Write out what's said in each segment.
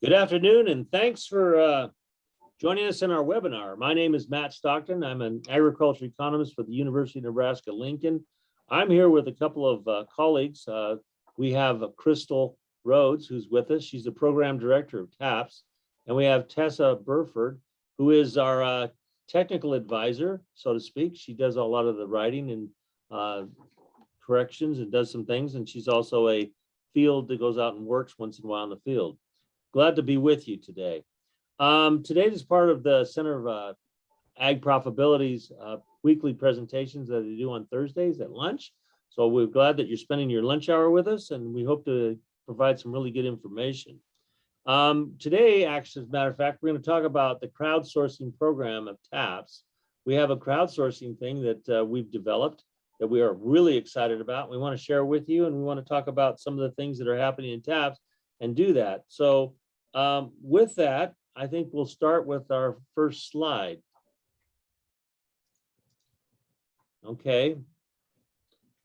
Good afternoon, and thanks for joining us in our webinar. My name is Matt Stockton. I'm an agriculture economist for the University of Nebraska, Lincoln. I'm here with a couple of colleagues. We have Crystal Rhodes, who's with us. She's the program director of TAPS. And we have Tessa Burford, who is our technical advisor, so to speak. She does a lot of the writing and corrections and does some things. And she's also a field that goes out and works once in a while in the field. Glad to be with you today. Today is part of the Center of Ag Profitability's weekly presentations that they do on Thursdays at lunch. So we're glad that you're spending your lunch hour with us, and we hope to provide some really good information. Today, actually, as a matter of fact, we're going to talk about the crowdsourcing program of TAPS. We have a crowdsourcing thing that we've developed that we are really excited about. We want to share with you, and we want to talk about some of the things that are happening in TAPS and do that. So with that, I think we'll start with our first slide. Okay.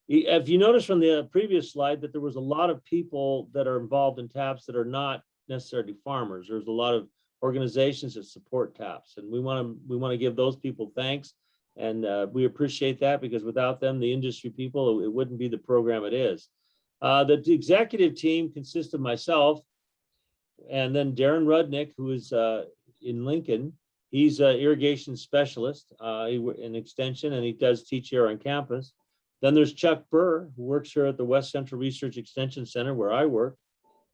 If you notice from the previous slide that there was a lot of people that are involved in TAPS that are not necessarily farmers. There's a lot of organizations that support TAPS, and we want to give those people thanks, and we appreciate that, because without them, the industry people, it wouldn't be the program it is. The executive team consists of myself, and then Darren Rudnick, who is in Lincoln. He's an irrigation specialist in extension, and he does teach here on campus. Then there's Chuck Burr, who works here at the West Central Research Extension Center, where I work,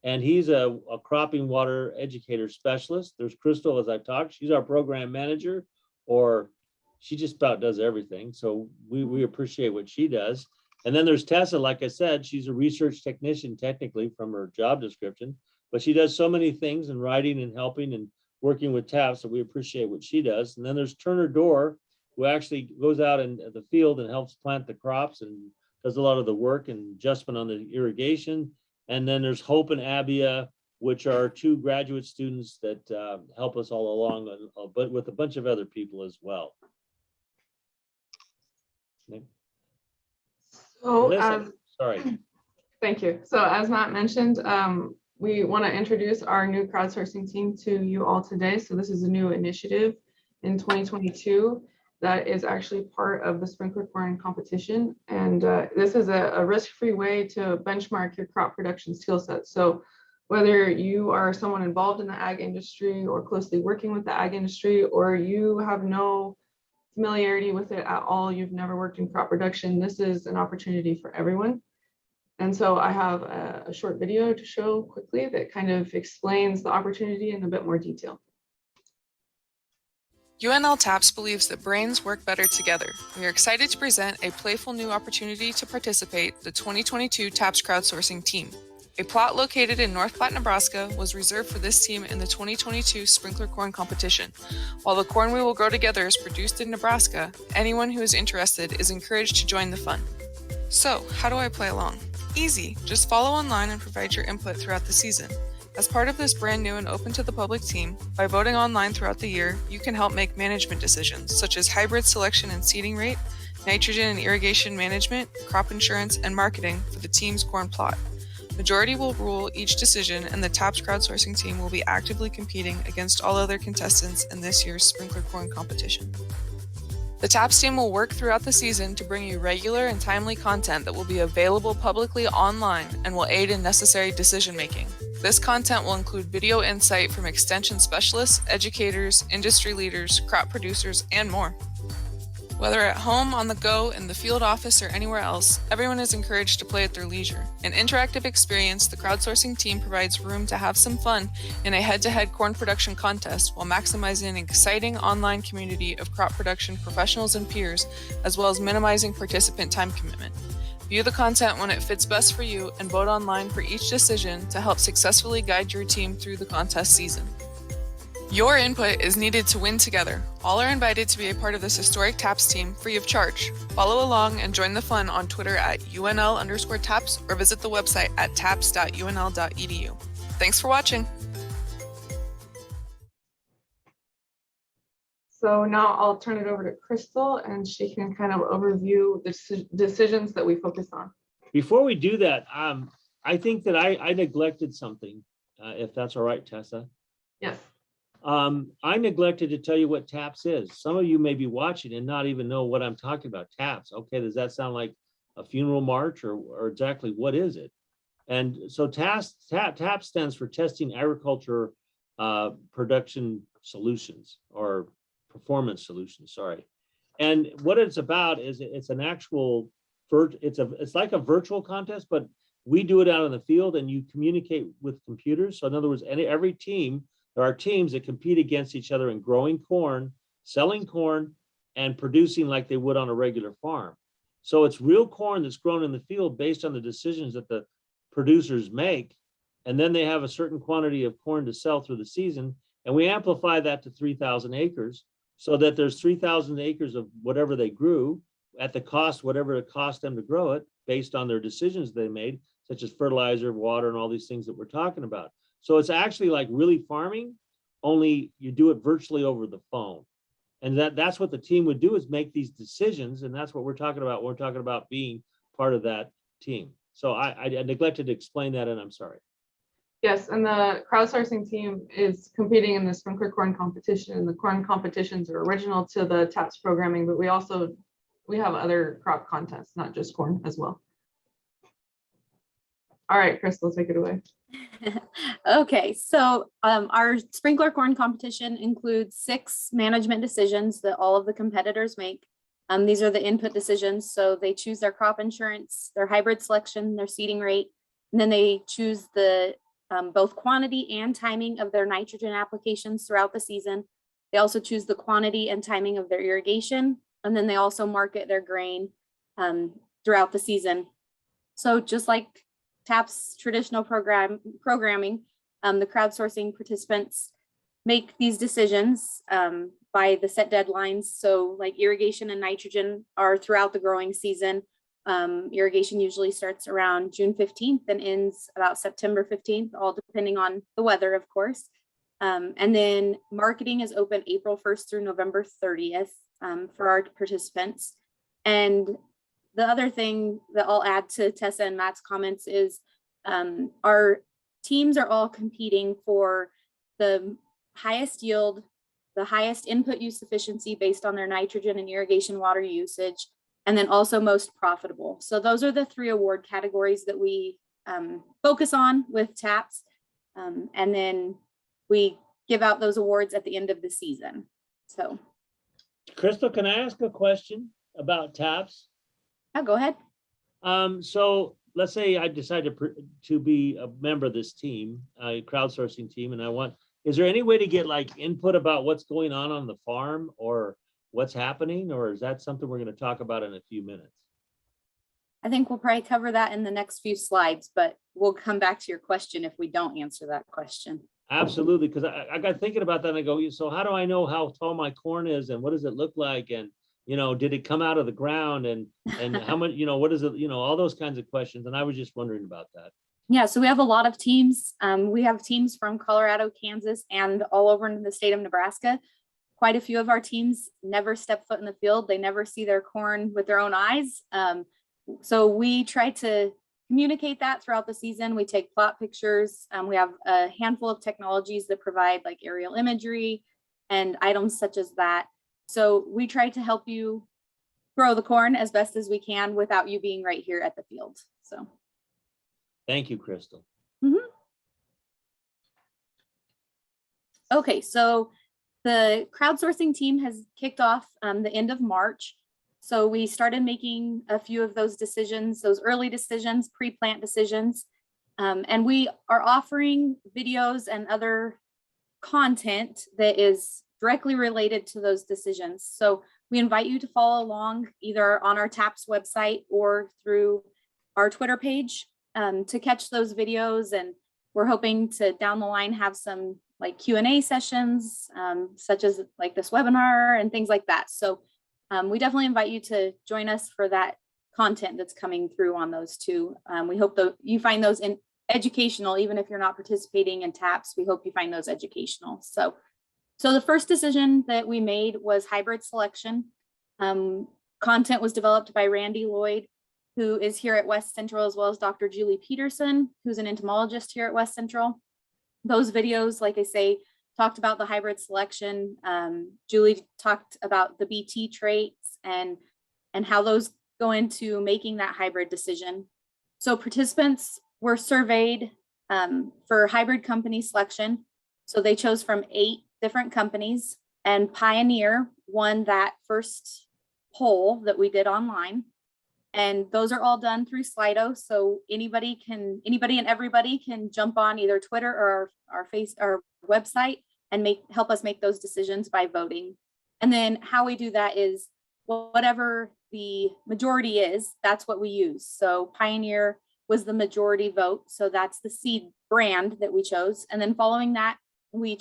and he's a cropping water educator specialist. There's Crystal, as I talked. She's our program manager, or she just about does everything. So we appreciate what she does. And then there's Tessa, like I said, she's a research technician technically from her job description, but she does so many things in writing and helping and working with TAPS, so we appreciate what she does. And then there's Turner Dorr, who actually goes out in the field and helps plant the crops and does a lot of the work and adjustment on the irrigation. And then there's Hope and Abia, which are two graduate students that help us all along, but with a bunch of other people as well. Okay. So, sorry. Thank you. So as Matt mentioned, we want to introduce our new crowdsourcing team to you all today. So this is a new initiative in 2022 that is actually part of the sprinkler corn competition. And this is a risk-free way to benchmark your crop production skill set. So whether you are someone involved in the ag industry or closely working with the ag industry, or you have no familiarity with it at all, you've never worked in crop production, this is an opportunity for everyone. And so I have a short video to show quickly that kind of explains the opportunity in a bit more detail. UNL TAPS believes that brains work better together. We are excited to present a playful new opportunity to participate, the 2022 TAPS Crowdsourcing Team. A plot located in North Platte, Nebraska was reserved for this team in the 2022 Sprinkler Corn Competition. While the corn we will grow together is produced in Nebraska, anyone who is interested is encouraged to join the fun. So, how do I play along? Easy, just follow online and provide your input throughout the season. As part of this brand new and open to the public team, by voting online throughout the year, you can help make management decisions such as hybrid selection and seeding rate, nitrogen and irrigation management, crop insurance, and marketing for the team's corn plot. Majority will rule each decision, and the TAPS crowdsourcing team will be actively competing against all other contestants in this year's sprinkler corn competition. The TAPS team will work throughout the season to bring you regular and timely content that will be available publicly online and will aid in necessary decision-making. This content will include video insight from extension specialists, educators, industry leaders, crop producers, and more. Whether at home, on the go, in the field office, or anywhere else, everyone is encouraged to play at their leisure. An interactive experience, the crowdsourcing team provides room to have some fun in a head-to-head corn production contest while maximizing an exciting online community of crop production professionals and peers, as well as minimizing participant time commitment. View the content when it fits best for you and vote online for each decision to help successfully guide your team through the contest season. Your input is needed to win together. All are invited to be a part of this historic TAPS team free of charge. Follow along and join the fun on Twitter at UNL_TAPS or visit the website at taps.unl.edu. Thanks for watching. So now I'll turn it over to Crystal, and she can kind of overview the decisions that we focus on. Before we do that, I think that I neglected something. if that's all right, Tessa. Yes. I neglected to tell you what TAPS is. Some of you may be watching and not even know what I'm talking about. TAPS. Okay, does that sound like a funeral march, or exactly what is it? And so TAPS stands for Testing Agriculture Production Solutions, or Performance Solutions, sorry. And what it's about is it's an actual, it's like a virtual contest, but we do it out in the field and you communicate with computers. So in other words, every team, there are teams that compete against each other in growing corn, selling corn, and producing like they would on a regular farm. So it's real corn that's grown in the field based on the decisions that the producers make. And then they have a certain quantity of corn to sell through the season. And we amplify that to 3,000 acres so that there's 3,000 acres of whatever they grew at the cost, whatever it cost them to grow it based on their decisions they made, such as fertilizer, water, and all these things that we're talking about. So it's actually like really farming, only you do it virtually over the phone. And that's what the team would do, is make these decisions. And that's what we're talking about. We're talking about being part of that team. So I neglected to explain that, and I'm sorry. Yes, and the crowdsourcing team is competing in the sprinkler corn competition, and the corn competitions are original to the TAPS programming, but we have other crop contests, not just corn as well. All right, Crystal, take it away. Okay, so our sprinkler corn competition includes 6 management decisions that all of the competitors make. These are the input decisions. So they choose their crop insurance, their hybrid selection, their seeding rate, and then they choose the both quantity and timing of their nitrogen applications throughout the season. They also choose the quantity and timing of their irrigation, and then they also market their grain throughout the season. So just like TAPS traditional programming, the crowdsourcing participants make these decisions by the set deadlines. So like irrigation and nitrogen are throughout the growing season. Irrigation usually starts around June 15th and ends about September 15th, all depending on the weather, of course. And then marketing is open April 1st through November 30th for our participants. And the other thing that I'll add to Tessa and Matt's comments is our teams are all competing for the highest yield, the highest input use efficiency based on their nitrogen and irrigation water usage, and then also most profitable. So those are the 3 award categories that we focus on with TAPS. And then we give out those awards at the end of the season. So. Crystal, can I ask a question about TAPS? Oh, go ahead. So let's say I decide to be a member of this team, a crowdsourcing team, and is there any way to get like input about what's going on the farm or what's happening, or is that something we're going to talk about in a few minutes? I think we'll probably cover that in the next few slides, but we'll come back to your question if we don't answer that question. Absolutely, because I got thinking about that and I go, so how do I know how tall my corn is and what does it look like? And, did it come out of the ground and how much, what is it, all those kinds of questions. And I was just wondering about that. Yeah, so we have a lot of teams. We have teams from Colorado, Kansas, and all over in the state of Nebraska. Quite a few of our teams never step foot in the field. They never see their corn with their own eyes. So we try to communicate that throughout the season. We take plot pictures. We have a handful of technologies that provide like aerial imagery and items such as that. So we try to help you grow the corn as best as we can without you being right here at the field. So. Thank you, Crystal. Mm-hmm. Okay, so the crowdsourcing team has kicked off the end of March. So we started making a few of those decisions, those early decisions, pre-plant decisions. And we are offering videos and other content that is directly related to those decisions. So we invite you to follow along either on our TAPS website or through our Twitter page to catch those videos. And we're hoping to down the line have some like Q&A sessions, such as like this webinar and things like that. So we definitely invite you to join us for that content that's coming through on those two. We hope that you find those educational, even if you're not participating in TAPS, we hope you find those educational. So the first decision that we made was hybrid selection. Content was developed by Randy Lloyd, who is here at West Central, as well as Dr. Julie Peterson, who's an entomologist here at West Central. Those videos, like I say, talked about the hybrid selection. Julie talked about the BT traits and how those go into making that hybrid decision. So participants were surveyed for hybrid company selection. So they chose from 8 different companies, and Pioneer won that first poll that we did online. And those are all done through Slido. So anybody and everybody can jump on either Twitter or our website and help us make those decisions by voting. And then how we do that is whatever the majority is, that's what we use. So Pioneer was the majority vote. So that's the seed brand that we chose. And then following that, we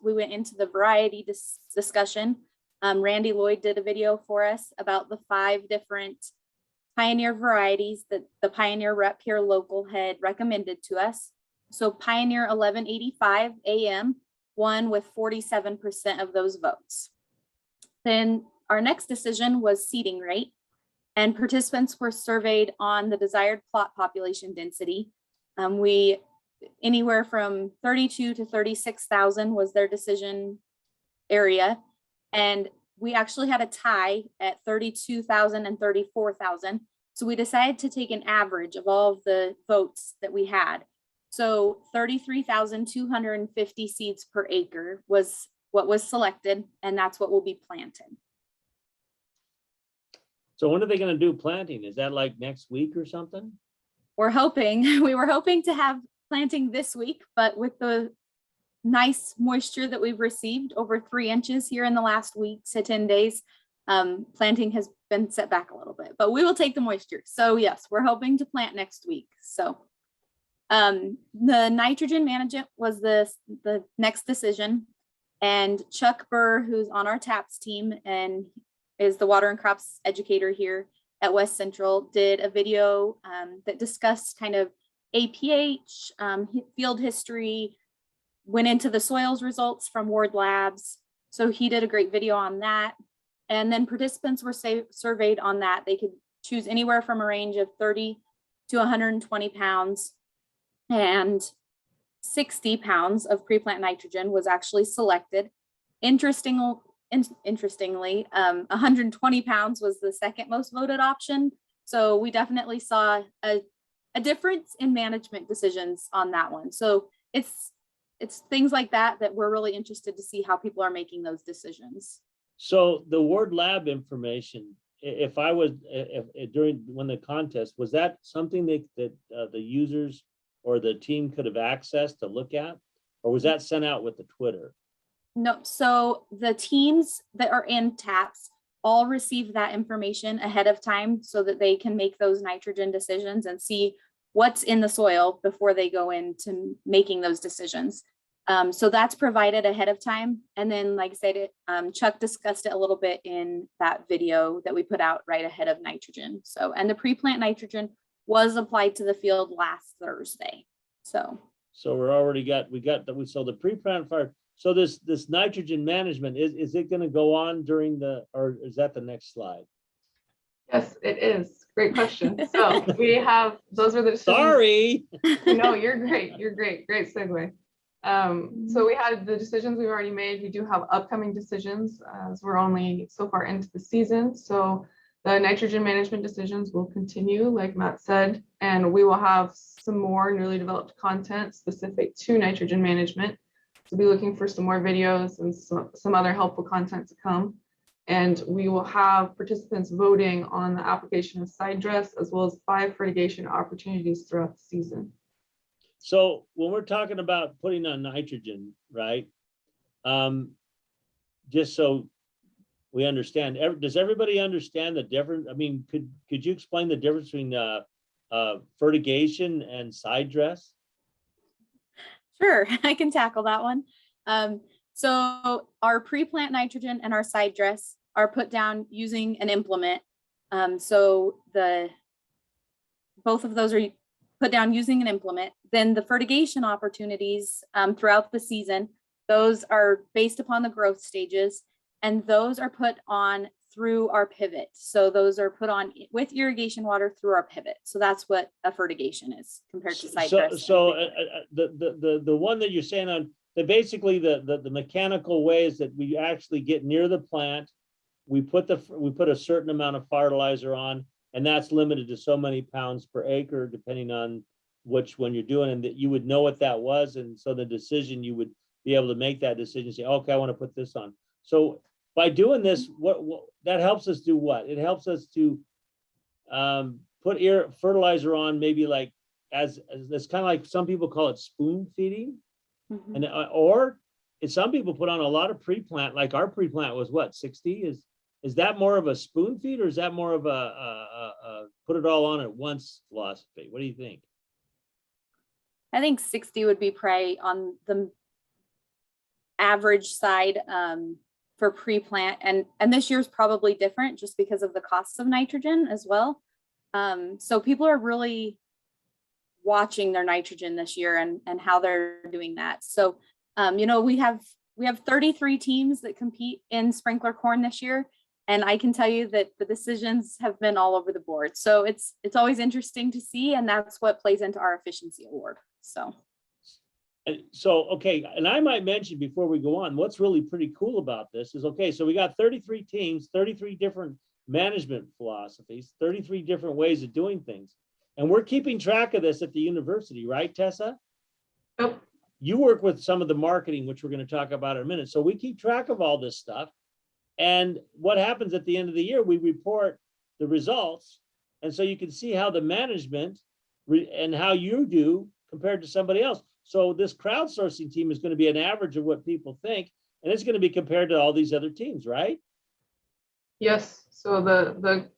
went into the variety discussion. Randy Lloyd did a video for us about the 5 different Pioneer varieties that the Pioneer rep here local had recommended to us. So Pioneer 1185 AM won with 47% of those votes. Then our next decision was seeding rate, and participants were surveyed on the desired plot population density. Anywhere from 32 to 36,000 was their decision area. And we actually had a tie at 32,000 and 34,000. So we decided to take an average of all of the votes that we had. So 33,250 seeds per acre was what was selected, and that's what will be planted. So when are they going to do planting? Is that like next week or something? We were hoping to have planting this week, but with the nice moisture that we've received, over 3 inches here in the last week to 10 days, planting has been set back a little bit, but we will take the moisture. So yes, we're hoping to plant next week. So the nitrogen management was the next decision, and Chuck Burr, who's on our TAPS team and is the water and crops educator here at West Central, did a video that discussed kind of APH, field history, went into the soils results from Ward Labs. So he did a great video on that. And then participants were surveyed on that. They could choose anywhere from a range of 30 to 120 pounds, and 60 pounds of pre-plant nitrogen was actually selected. Interestingly, 120 pounds was the second most voted option. So we definitely saw a difference in management decisions on that one. So it's things like that we're really interested to see how people are making those decisions. So the Ward Lab information, when the contest, was that something that the users or the team could have accessed to look at, or was that sent out with the Twitter? No, so the teams that are in TAPS all receive that information ahead of time so that they can make those nitrogen decisions and see what's in the soil before they go into making those decisions. So that's provided ahead of time. And then, like I said, Chuck discussed it a little bit in that video that we put out right ahead of nitrogen. So, and the pre-plant nitrogen was applied to the field last Thursday. So we got so the pre-plant fire. So this nitrogen management, is it going to go on during or is that the next slide? Yes, it is. Great question. So we have, those are the decisions. Sorry. No, you're great. You're great. Great segue. So we had the decisions we've already made. We do have upcoming decisions as we're only so far into the season. So the nitrogen management decisions will continue, like Matt said, and we will have some more newly developed content specific to nitrogen management. So we'll be looking for some more videos and some other helpful content to come. And we will have participants voting on the application of Sidedress, as well as 5 fertigation opportunities throughout the season. So when we're talking about putting on nitrogen, right? Just so we understand, does everybody understand the difference? I mean, could you explain the difference between fertigation and Sidedress? Sure, I can tackle that one. So our pre-plant nitrogen and our Sidedress are put down using an implement. So both of those are put down using an implement. Then the fertigation opportunities throughout the season, those are based upon the growth stages, and those are put on through our pivot. So those are put on with irrigation water through our pivot. So that's what a fertigation is compared to Sidedress. The one that you're saying on basically the mechanical ways that we actually get near the plant, we put a certain amount of fertilizer on, and that's limited to so many pounds per acre, depending on which one you're doing, and that you would know what that was. And so the decision, you would be able to make that decision, say, okay, I want to put this on. So by doing this, what that helps us do what? It helps us to put fertilizer on, maybe like as it's kind of like some people call it spoon feeding. Mhm. And or some people put on a lot of pre-plant, like our pre-plant was what, 60? Is that more of a spoon feed, or is that more of a put it all on at once philosophy? What do you think? I think 60 would be probably on the average side for pre-plant, and this year's probably different just because of the costs of nitrogen as well. So people are really watching their nitrogen this year and how they're doing that. So we have 33 teams that compete in sprinkler corn this year, and I can tell you that the decisions have been all over the board. So it's always interesting to see, and that's what plays into our efficiency award. So, okay, and I might mention before we go on, what's really pretty cool about this is, okay, so we got 33 teams, 33 different management philosophies, 33 different ways of doing things. And we're keeping track of this at the university, right, Tessa? Yep. You work with some of the marketing, which we're going to talk about in a minute. So we keep track of all this stuff. And what happens at the end of the year, we report the results. And so you can see how the management and how you do compared to somebody else. So this crowdsourcing team is going to be an average of what people think, and it's going to be compared to all these other teams, right? Yes. So the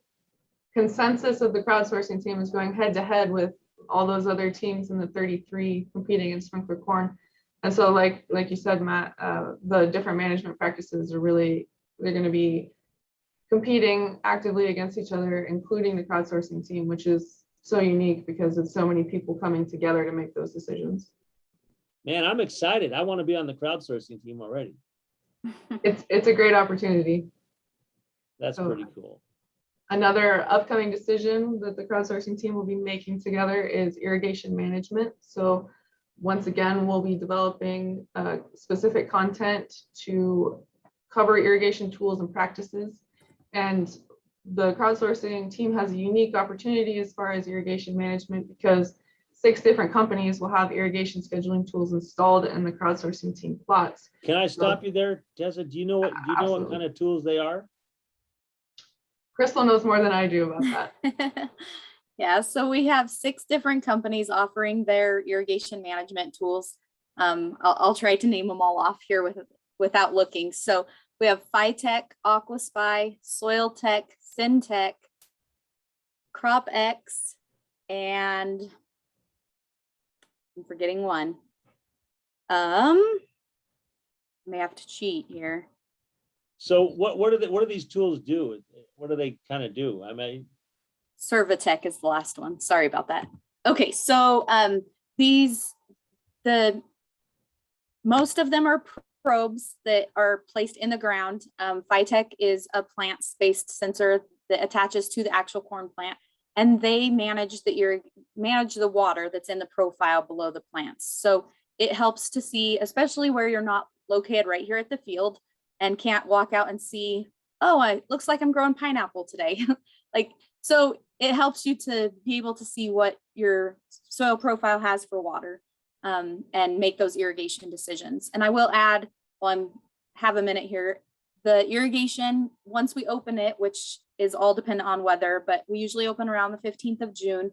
consensus of the crowdsourcing team is going head to head with all those other teams in the 33 competing in sprinkler corn. And so like you said, Matt, the different management practices are they're going to be competing actively against each other, including the crowdsourcing team, which is so unique because it's so many people coming together to make those decisions. Man, I'm excited. I want to be on the crowdsourcing team already. It's a great opportunity. That's pretty cool. Another upcoming decision that the crowdsourcing team will be making together is irrigation management. So once again, we'll be developing specific content to cover irrigation tools and practices. And the crowdsourcing team has a unique opportunity as far as irrigation management because 6 different companies will have irrigation scheduling tools installed in the crowdsourcing team plots. Can I stop you there, Tessa? Do you know what kind of tools they are? Crystal knows more than I do about that. Yeah, so we have 6 different companies offering their irrigation management tools. I'll try to name them all off here without looking. So we have Phytech, AquaSpy, Soil Tech, Syntech, CropX, and I'm forgetting one. May have to cheat here. So what do these tools do? What do they kind of do? I mean, Servatech is the last one. Sorry about that. Okay, so most of them are probes that are placed in the ground. Phytech is a plant-based sensor that attaches to the actual corn plant, and they manage the water that's in the profile below the plants. So it helps to see, especially where you're not located right here at the field and can't walk out and see, oh, it looks like I'm growing pineapple today. So it helps you to be able to see what your soil profile has for water and make those irrigation decisions. And I will add, while I have a minute here, the irrigation, once we open it, which is all dependent on weather, but we usually open around the 15th of June.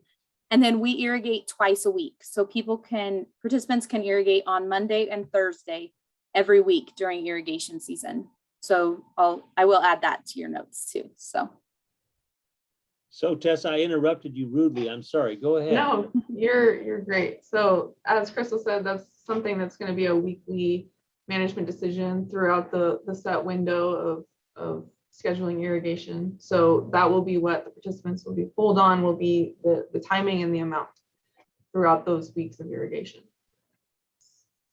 And then we irrigate twice a week. So participants can irrigate on Monday and Thursday every week during irrigation season. So I will add that to your notes too. So Tessa, I interrupted you rudely. I'm sorry. Go ahead. No, you're great. So as Crystal said, that's something that's going to be a weekly management decision throughout the set window of scheduling irrigation. So that will be what the participants will be pulled on, will be the timing and the amount throughout those weeks of irrigation.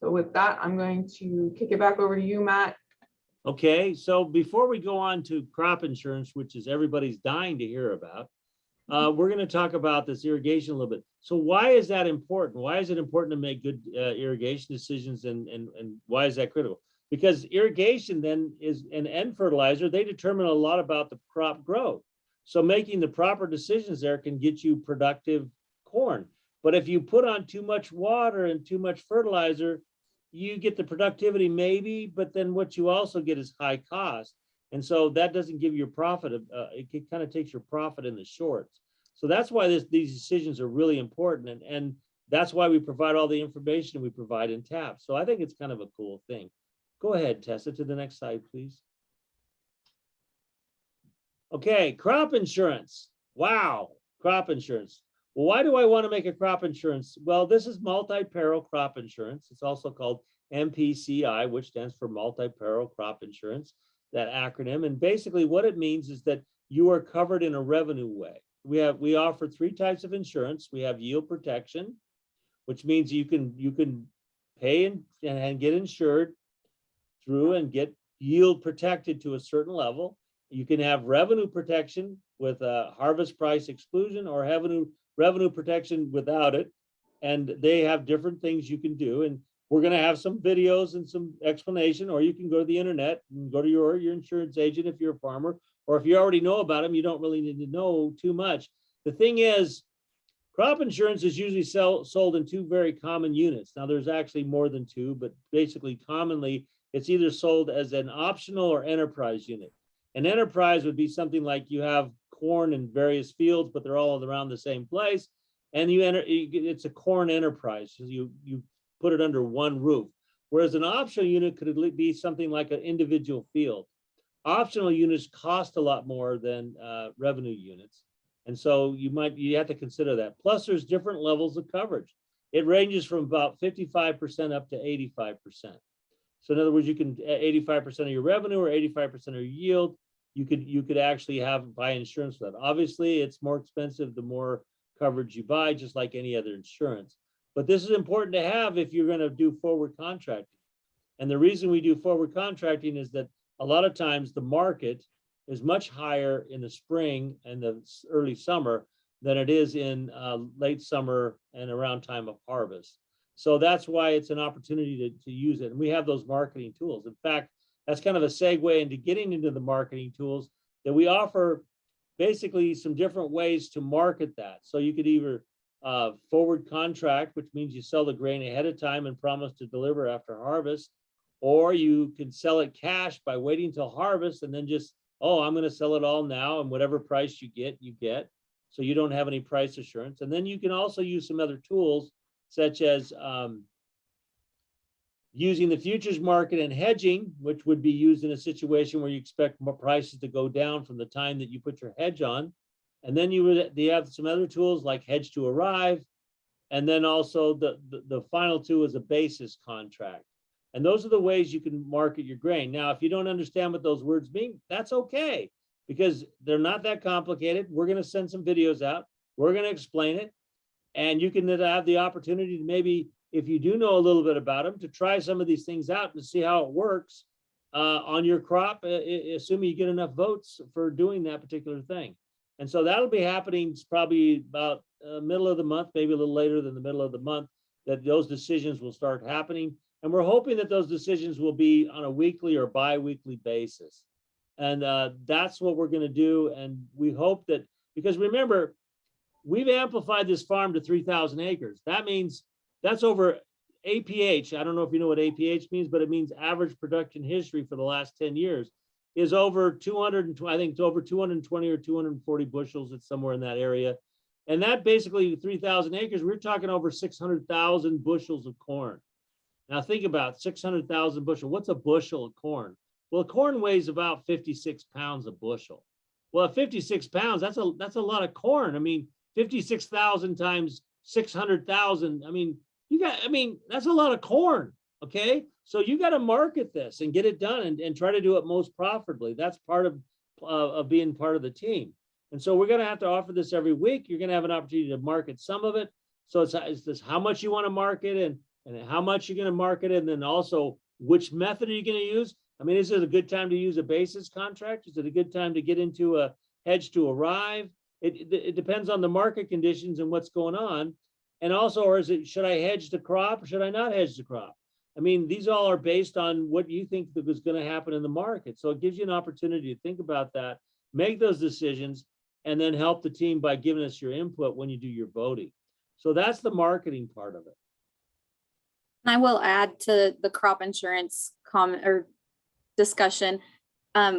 So with that, I'm going to kick it back over to you, Matt, Okay, so before we go on to crop insurance, which is everybody's dying to hear about, we're going to talk about this irrigation a little bit. So why is that important? Why is it important to make good irrigation decisions, and why is that critical? Because irrigation then is and fertilizer, they determine a lot about the crop growth. So making the proper decisions there can get you productive corn. But if you put on too much water and too much fertilizer, you get the productivity maybe, but then what you also get is high cost. And so that doesn't give you a profit. It kind of takes your profit in the shorts. So that's why these decisions are really important. And that's why we provide all the information we provide in TAPS. So I think it's kind of a cool thing. Go ahead, Tessa, to the next slide, please. Okay, crop insurance. Wow, crop insurance. Well, why do I want to make a crop insurance? Well, this is multi-peril crop insurance. It's also called MPCI, which stands for multi-peril crop insurance, that acronym. And basically what it means is that you are covered in a revenue way. We offer 3 types of insurance. We have yield protection, which means you can pay and get insured through and get yield protected to a certain level. You can have revenue protection with a harvest price exclusion, or revenue protection without it. And they have different things you can do. And we're going to have some videos and some explanation, or you can go to the internet and go to your insurance agent if you're a farmer, or if you already know about them, you don't really need to know too much. The thing is, crop insurance is usually sold in 2 very common units. Now there's actually more than 2, but basically commonly it's either sold as an optional or enterprise unit. An enterprise would be something like you have corn in various fields, but they're all around the same place. And it's a corn enterprise. So you put it under one roof. Whereas an optional unit could be something like an individual field. Optional units cost a lot more than revenue units. And so you have to consider that. Plus there's different levels of coverage. It ranges from about 55% up to 85%. So in other words, you can 85% of your revenue or 85% of your yield, you could actually buy insurance for that. Obviously, it's more expensive the more coverage you buy, just like any other insurance. But this is important to have if you're going to do forward contracting. And the reason we do forward contracting is that a lot of times the market is much higher in the spring and the early summer than it is in late summer and around time of harvest. So that's why it's an opportunity to use it. And we have those marketing tools. In fact, that's kind of a segue into getting into the marketing tools, that we offer basically some different ways to market that. So you could either forward contract, which means you sell the grain ahead of time and promise to deliver after harvest, or you can sell it cash by waiting till harvest and then just, oh, I'm going to sell it all now, and whatever price you get. So you don't have any price assurance. And then you can also use some other tools, such as using the futures market and hedging, which would be used in a situation where you expect more prices to go down from the time that you put your hedge on. And then you have some other tools like hedge to arrive. And then also the final 2 is a basis contract. And those are the ways you can market your grain. Now, if you don't understand what those words mean, that's okay, because they're not that complicated. We're going to send some videos out. We're going to explain it. And you can have the opportunity to maybe, if you do know a little bit about them, to try some of these things out and see how it works on your crop, assuming you get enough votes for doing that particular thing. And so that'll be happening probably about middle of the month, maybe a little later than the middle of the month, that those decisions will start happening. And we're hoping that those decisions will be on a weekly or bi-weekly basis. And that's what we're going to do. And we hope that, because remember, we've amplified this farm to 3,000 acres. That means that's over APH. I don't know if you know what APH means, but it means average production history for the last 10 years is over 220, I think it's over 220 or 240 bushels. It's somewhere in that area. And that basically 3,000 acres, we're talking over 600,000 bushels of corn. Now think about 600,000 bushel. What's a bushel of corn? Well, corn weighs about 56 pounds a bushel. Well, at 56 pounds, that's a lot of corn. I mean, 56,000 times 600,000. I mean, that's a lot of corn. Okay. So you got to market this and get it done and try to do it most profitably. That's part of being part of the team. And so we're going to have to offer this every week. You're going to have an opportunity to market some of it. So it's this how much you want to market and how much you're going to market it, and then also which method are you going to use. I mean, is it a good time to use a basis contract? Is it a good time to get into a hedge to arrive? It depends on the market conditions and what's going on. And also, or is it, should I hedge the crop or should I not hedge the crop? I mean, these all are based on what you think that is going to happen in the market. So it gives you an opportunity to think about that, make those decisions, and then help the team by giving us your input when you do your voting. So that's the marketing part of it. I will add to the crop insurance comment or discussion.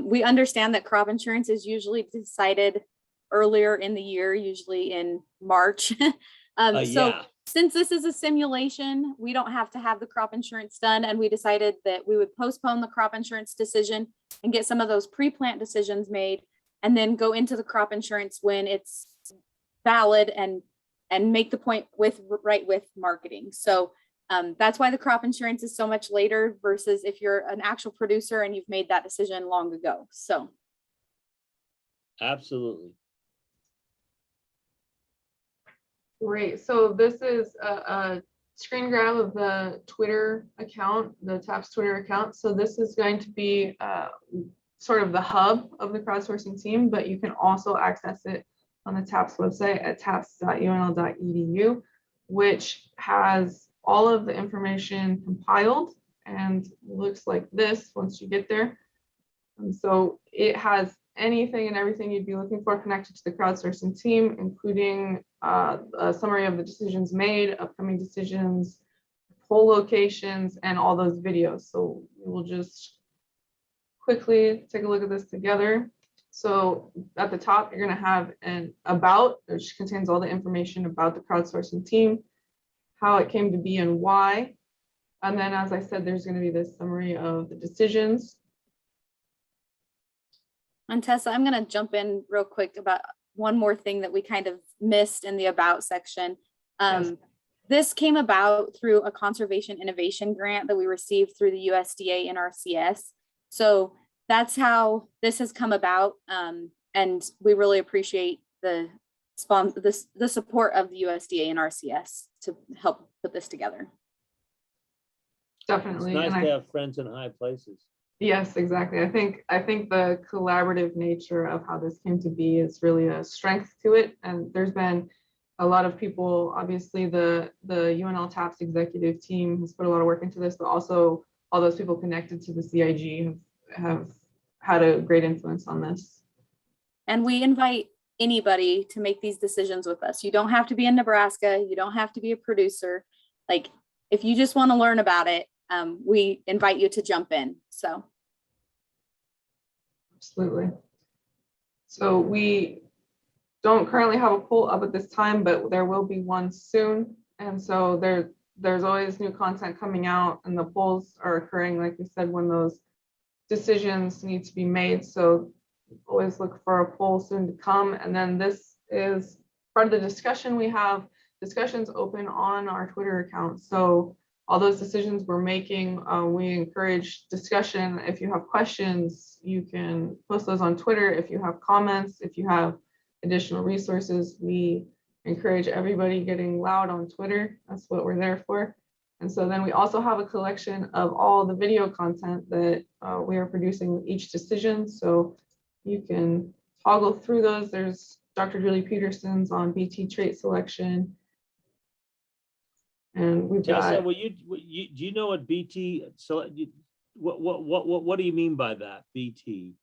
We understand that crop insurance is usually decided earlier in the year, usually in March. So Yeah. since this is a simulation, we don't have to have the crop insurance done. And we decided that we would postpone the crop insurance decision and get some of those pre-plant decisions made, and then go into the crop insurance when it's valid and make the point with marketing. So that's why the crop insurance is so much later versus if you're an actual producer and you've made that decision long ago. So. Absolutely. Great. So this is a screen grab of the Twitter account, the TAPS Twitter account. So this is going to be sort of the hub of the crowdsourcing team, but you can also access it on the TAPS website at taps.unl.edu, which has all of the information compiled and looks like this once you get there. And so it has anything and everything you'd be looking for connected to the crowdsourcing team, including a summary of the decisions made, upcoming decisions, poll locations, and all those videos. So we will just quickly take a look at this together. So at the top, you're going to have an about, which contains all the information about the crowdsourcing team, how it came to be and why. And then, as I said, there's going to be this summary of the decisions. And Tessa, I'm going to jump in real quick about one more thing that we kind of missed in the about section. Yes. This came about through a conservation innovation grant that we received through the USDA NRCS. So that's how this has come about. And we really appreciate the support of the USDA NRCS to help put this together. Definitely. It's nice And to have friends in high places. yes, exactly. I think the collaborative nature of how this came to be is really a strength to it. And there's been a lot of people, obviously the UNL TAPS executive team has put a lot of work into this, but also all those people connected to the CIG have had a great influence on this. And we invite anybody to make these decisions with us. You don't have to be in Nebraska. You don't have to be a producer. Like, if you just want to learn about it, we invite you to jump in. So. Absolutely. So we don't currently have a poll up at this time, but there will be one soon. And so there's always new content coming out, and the polls are occurring, like we said, when those decisions need to be made. So always look for a poll soon to come. And then this is part of the discussion. We have discussions open on our Twitter account. So all those decisions we're making, we encourage discussion. If you have questions, you can post those on Twitter. If you have comments, if you have additional resources, we encourage everybody getting loud on Twitter. That's what we're there for. And so then we also have a collection of all the video content that we are producing with each decision. So you can toggle through those. There's Dr. Julie Peterson's on BT trait selection. And we've Tessa, got, do you know what BT, so what do you mean by that, BT?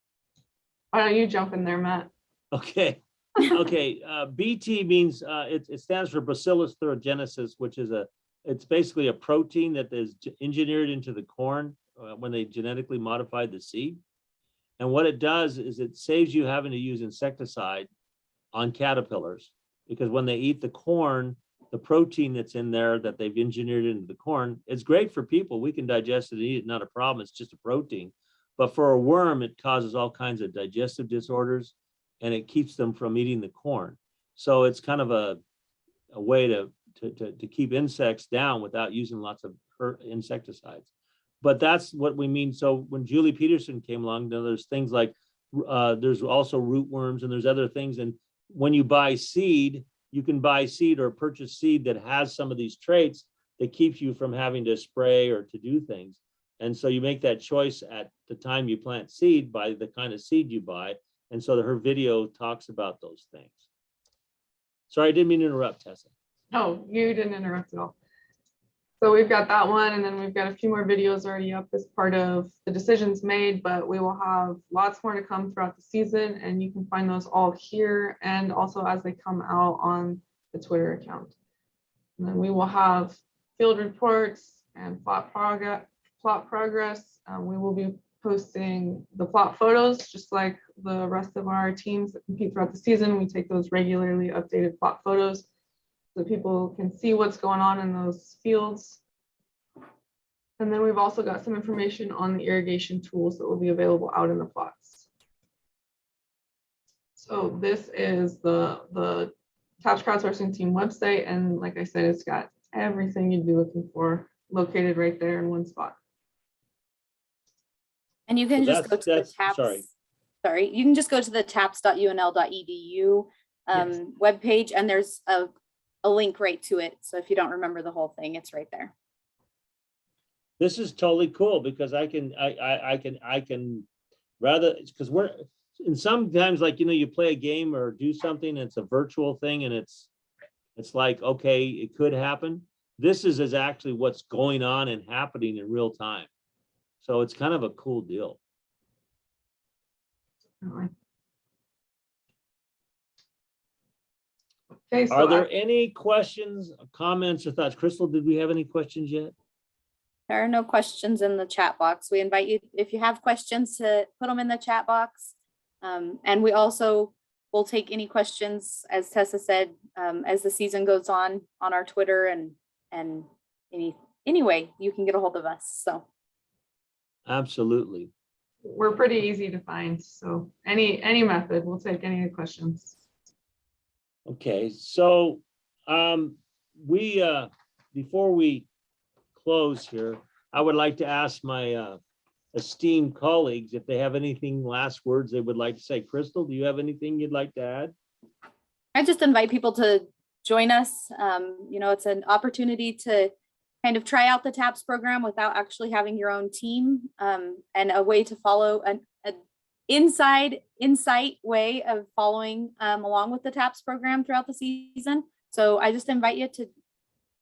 why don't you jump in there, Matt? Okay. Okay, BT means it stands for Bacillus thuringiensis, which is it's basically a protein that is engineered into the corn when they genetically modified the seed. And what it does is it saves you having to use insecticide on caterpillars, because when they eat the corn, the protein that's in there that they've engineered into the corn, it's great for people. We can digest it and eat it, not a problem. It's just a protein. But for a worm, it causes all kinds of digestive disorders, and it keeps them from eating the corn. So it's kind of a way to keep insects down without using lots of insecticides. But that's what we mean. So when Julie Peterson came along, there's things like, there's also root worms and there's other things. And when you buy seed, you can buy seed or purchase seed that has some of these traits that keeps you from having to spray or to do things. And so you make that choice at the time you plant seed by the kind of seed you buy. And so her video talks about those things. Sorry, I didn't mean to interrupt, Tessa. No, you didn't interrupt at all. So we've got that one, and then we've got a few more videos already up as part of the decisions made, but we will have lots more to come throughout the season, and you can find those all here and also as they come out on the Twitter account. And then we will have field reports and plot progress. We will be posting the plot photos, just like the rest of our teams that compete throughout the season. We take those regularly updated plot photos so people can see what's going on in those fields. And then we've also got some information on the irrigation tools that will be available out in the plots. So this is the TAPS Crowdsourcing Team website. And like I said, it's got everything you'd be looking for located right there in one spot. And you can just go to the TAPS. Sorry, you can just go to the taps.unl.edu webpage, and there's a link right to it. So if you don't remember the whole thing, it's right there. This is totally cool because I can rather, because we're, and sometimes, like, you know, you play a game or do something and it's a virtual thing and it's like, okay, it could happen. This is actually what's going on and happening in real time. So it's kind of a cool deal. Okay, so Are there any questions, comments, or thoughts? Crystal, did we have any questions yet? There are no questions in the chat box. We invite you, if you have questions, to put them in the chat box. And we also will take any questions, as Tessa said, as the season goes on our Twitter, and any way you can get a hold of us. So Absolutely. we're pretty easy to find. So any method, we'll take any questions. Okay, so before we close here, I would like to ask my esteemed colleagues if they have anything, last words they would like to say. Crystal, do you have anything you'd like to add? I just invite people to join us. You know, it's an opportunity to kind of try out the TAPS program without actually having your own team, and a way to follow an insight way of following along with the TAPS program throughout the season. So I just invite you to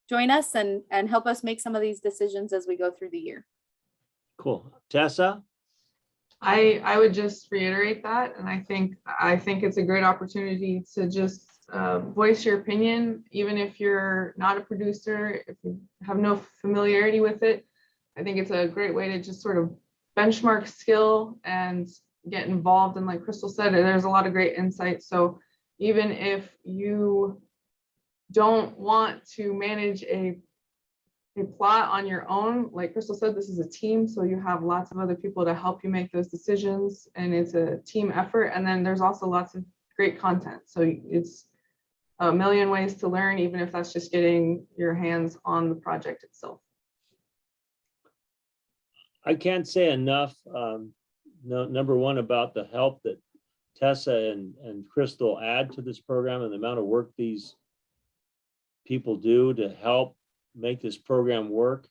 join us and help us make some of these decisions as we go through the year. Cool. Tessa? I would just reiterate that, and I think it's a great opportunity to just voice your opinion, even if you're not a producer, if you have no familiarity with it. I think it's a great way to just sort of benchmark skill and get involved. And like Crystal said, there's a lot of great insight. So even if you don't want to manage a plot on your own, like Crystal said, this is a team, so you have lots of other people to help you make those decisions, and it's a team effort. And then there's also lots of great content, so it's a million ways to learn, even if that's just getting your hands on the project itself. I can't say enough, number one, about the help that Tessa and Crystal add to this program and the amount of work these people do to help make this program work.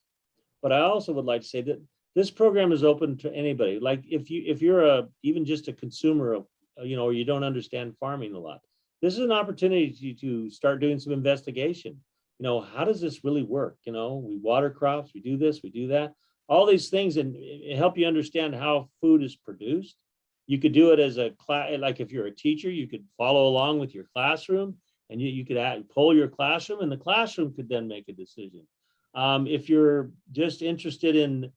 But I also would like to say that this program is open to anybody. Like if you're even just a consumer of, you know, or you don't understand farming a lot, this is an opportunity to start doing some investigation. You know, how does this really work? You know, we water crops, we do this, we do that, all these things, and help you understand how food is produced. You could do it as a class, like if you're a teacher, you could follow along with your classroom, and you could poll your classroom, and the classroom could then make a decision. If you're just interested in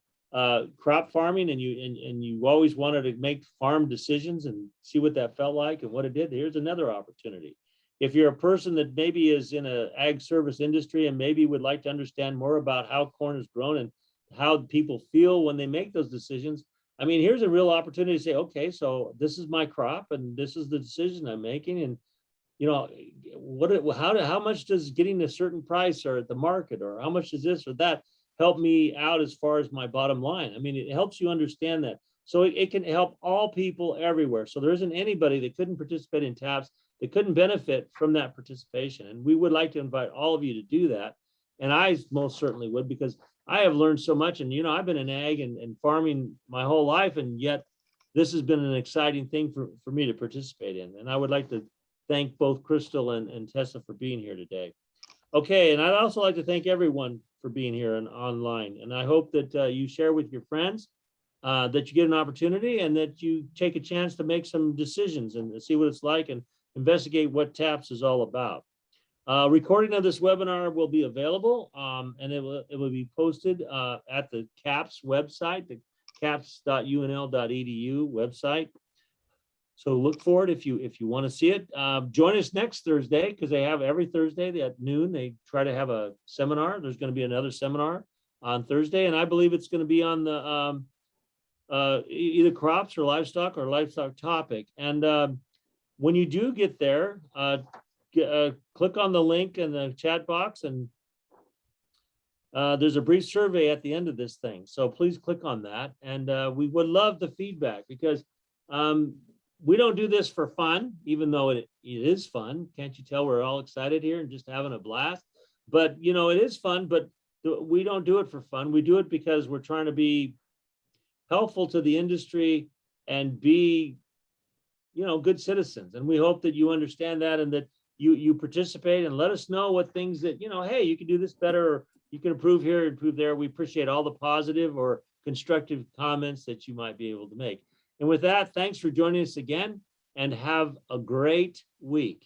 crop farming and you always wanted to make farm decisions and see what that felt like and what it did, here's another opportunity. If you're a person that maybe is in a ag service industry and maybe would like to understand more about how corn is grown and how people feel when they make those decisions, I mean, here's a real opportunity to say, okay, so this is my crop and this is the decision I'm making, and you know, how much does getting a certain price or at the market, or how much does this or that help me out as far as my bottom line? I mean, it helps you understand that. So it can help all people everywhere. So there isn't anybody that couldn't participate in TAPS that couldn't benefit from that participation. And we would like to invite all of you to do that. And I most certainly would, because I have learned so much. And, you know, I've been in ag and farming my whole life, and yet this has been an exciting thing for me to participate in. And I would like to thank both Crystal and Tessa for being here today. Okay, and I'd also like to thank everyone for being here and online. And I hope that you share with your friends, that you get an opportunity and that you take a chance to make some decisions and see what it's like and investigate what TAPS is all about. Recording of this webinar will be available, and it will be posted at the CAPS website, the caps.unl.edu website. So look for it if you want to see it. Join us next Thursday, because they have every Thursday at noon. They try to have a seminar. There's going to be another seminar on Thursday, and I believe it's going to be on the either crops or livestock topic. And when you do get there, click on the link in the chat box, and there's a brief survey at the end of this thing. So please click on that. And we would love the feedback, because we don't do this for fun, even though it is fun. Can't you tell we're all excited here and just having a blast? But, you know, it is fun, but we don't do it for fun. We do it because we're trying to be helpful to the industry and be, you know, good citizens. And we hope that you understand that, and that you participate and let us know what things that, you know, hey, you can do this better, or you can improve here, improve there. We appreciate all the positive or constructive comments that you might be able to make. And with that, thanks for joining us again, and have a great week.